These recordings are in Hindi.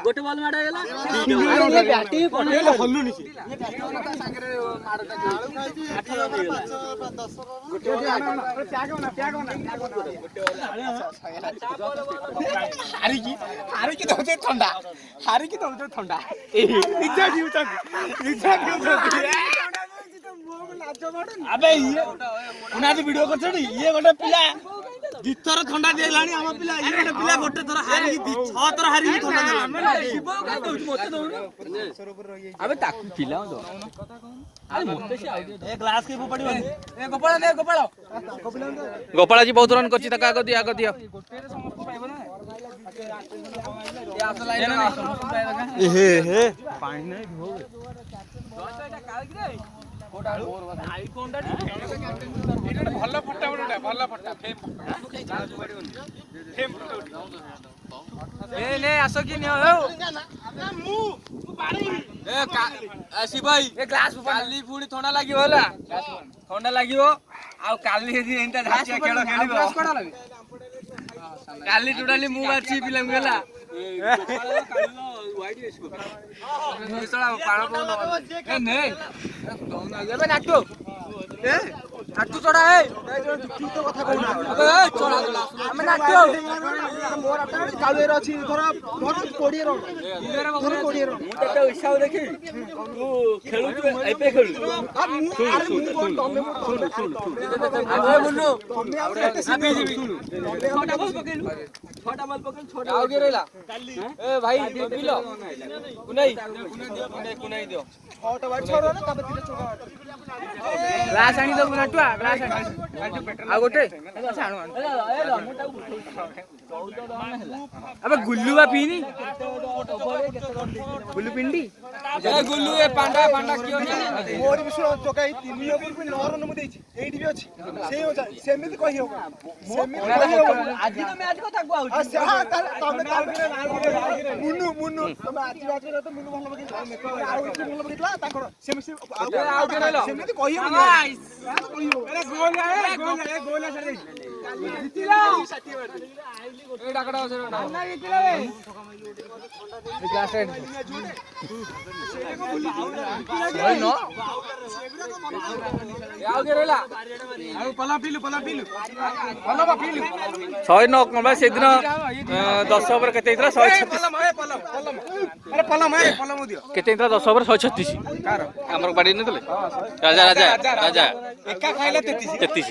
गोटे बॉल मार गला हल्लुनी हारिकी दौचे ठंडा हारिकी दौचे ठंडा निजा अबे ये उनादी वीडियो करछडी ये गोटे पिला दिथर ठंडा देलानी हम पिला ये गोटे पिला गोटे थर हारी दी छ थर हारी ठंडा देलानी शिव का दउछ मते दउन अबे ता पिला दो अरे मते से आइडिया एक ग्लास के पड़ी ए गोपाल दे गोपाल जी बहुत रन करछि तका आगो दिया गोटे समस्त पाइबो ना ये आस लाइन नहीं समस्त पाइबो हे हे पानी नहीं हो एटा काल कि रे कोडाळू आई कोंडा एटा भल्ला फट्टा बडा भल्ला फट्टा फेम फेम ए ले आसो कि नियो मु पानी ए आसी भाई ए ग्लास काली पुणी थंडा लागि होला थंडा लागिवो आ काली हेदी एंता धाचे खेळ खेलिबो ग्लास कोडा लागि काली टोटाली मु मारछि पिला गेला व्हाइट इसको मिसला पाण पो ए ने एबे नाटो ए नाटो चढ़ा ए तू तो कथा कहू ना ए चढ़ा चढ़ा हम नाटो मोर अपन कालुएर अछि थोरा मोर 20 रन मोर 20 रन मु तते हिसाब देखि तू खेलु तू एपे खेलु अरे मु कोन तमे सुन अबे मुन्नु तमे छोटा बॉल पकेलु आगे रहला ए भाई पिलो कुनाई दियो छोटा बार छोड़ो ना तबे तिरे छोड़ा ग्लास आनी दो नटुआ ग्लास आनी आ गोटे अच्छा आनु ए ल मोटा अबे गुल्लुवा पीनी गुल्लू पिंडी ए गुल्लू ए पांडा कियो नै मोर विषय जोकाई 3 ओवर पे 9 रन मु देछि एडी भी अछि सेही हो सेमिति कहि हो सेमिति आज तो मैच को थाकबो आउ तमे मुन्नु तमे आज मैच रे तो मुन्नु भलो बगे आउ इति भलो बगेतला ताकर सेमिति आउ के रहलो सेमिति कहि हो अरे गोल सर जितिला ए डाकड़ा से ना जितिला ए ग्लास रेड होय नो आउ के रहला आउ पला पीलु पला बा पीलु 109 कबा से दिन 10 ओवर केते इतरा 136 अरे पलम दियो केते इतरा 10 ओवर 136 कार हमर बाडी न तले राजा एका खाइले 33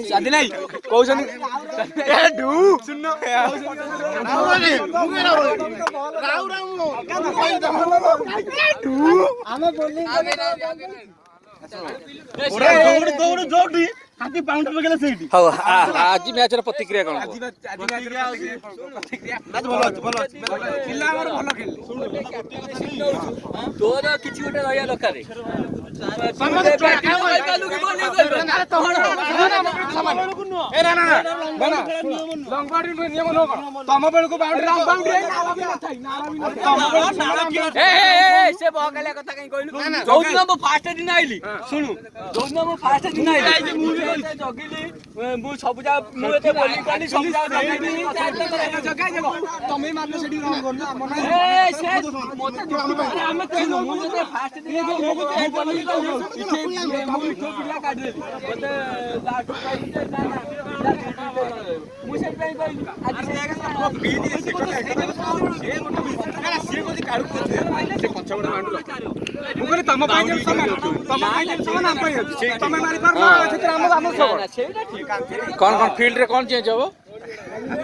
शादी नहीं कहउछन ए डू सुनो हमें बोलिंग दौड़ जोड़ी हाथी पाउंडर लगेला सेठी हां आज मैच रे प्रतिक्रिया कोन आज प्रतिक्रिया मैच भलो पिल्ला हमर भलो खेलले तोर किछि गोटे रहया लकारे समझ कालू के बोली अरे तोहर ए ना लॉन्ग बाउंड्री नियम नो तम बेल को बाउंड्री लॉन्ग बाउंड्री नाला भी नथाई ए से बगले कथा कहीं कहलु जोदिन हम फास्ट दिन आइली सुनु जोदिन हम फास्ट दिन आइली मु जगिली मु सब जा मु एते बोलिंग करली सब जा जगाई देबो तमे मारले सेडी रन करना हमर ए से मोते अरे हम कहलु मु एते फास्ट दिन इथे मु इथो पिला काढ देली ओते लास्ट प्राइस ना मु से प्राइस कहलु आज से बी दी से कोटा से मोटे से कोदी काढु से पछबडा मांडु मु करे तम पाइ जे समान हम पाइ तमे मारि पार ना क्षेत्र हम सब कौन फील्ड रे कौन चेंज हो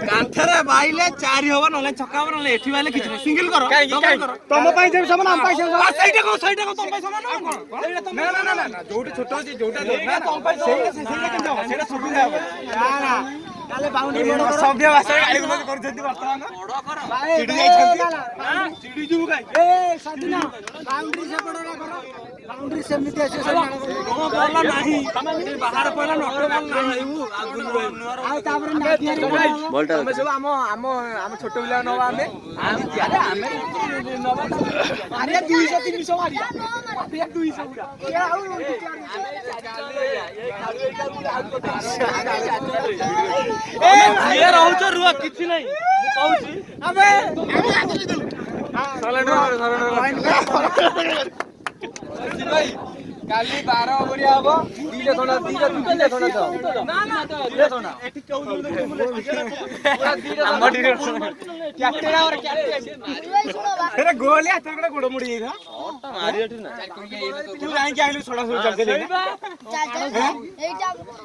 कांथरे बाइले 4 होबो नले छक्का होबो नले एठी बाइले किछ सिंगल करो तम पाइ जे समान हम पाइ सैटा को तम पाइ समान ना जोटी छोटो जे जोटा तम पाइ सेटा के जाओ सेटा सुविधा हो ना काले बाउंड्री मोड़ करो सभ्य भाषा गाड़ी को करछथि वर्तमान चिड़ी जाइछथि चिड़ी जु गाई ए सदिना बाउंड्री से पड़रा करो बाउंड्री सेमिति आसे से बोला नाही बाहर पहला नट बल नाही आगुल रहनु आ तापर नादियारी बोलटा हम सब हम छोट पिला नवा हमें अरे हमें नवा अरे 200 300 मारिया अरे 200 पूरा ये आउ ए ये रहउछ रुआ किछि नाही मु कहूची अबे भाई काली 12 ओवरिया हबो दीले थोड़ा दीले थोड़ा तो ना ना दीले थोड़ा एठी 14 पूरा दीले हम डिरेक्शन कैप्टन और कैप्टन अरे गोली हाथ रे गोड़ मुड़ी गई था मारी एठी ना तू जाई के आइलु छोड़ा छोड़ चल चल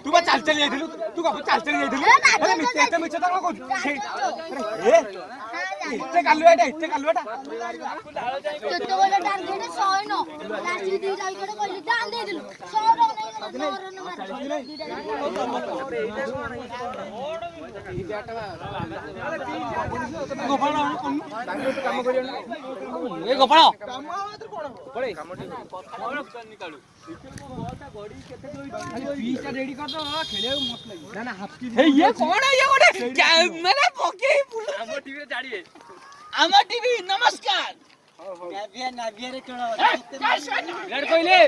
तू बा चल चल जाइथिलु तू का चल चल जाइथिलु अरे मिते मिछ त को ए इते कालु एटा तो बोले टारगेट 100 नो लास्ट दी जाई कोड बोली दान दे दिलु 100 रन गोपाळ काम करियो ए गोपाळ काम कोन पळे काम निकालू पीस रेडी कर दो खेले मत लगी ना ना हाफ हे ये कोन है ये गोटे मैंने पके हम टीवी रे जाड़ी हम टीवी नमस्कार नाभिया रे कोन विराट कोहली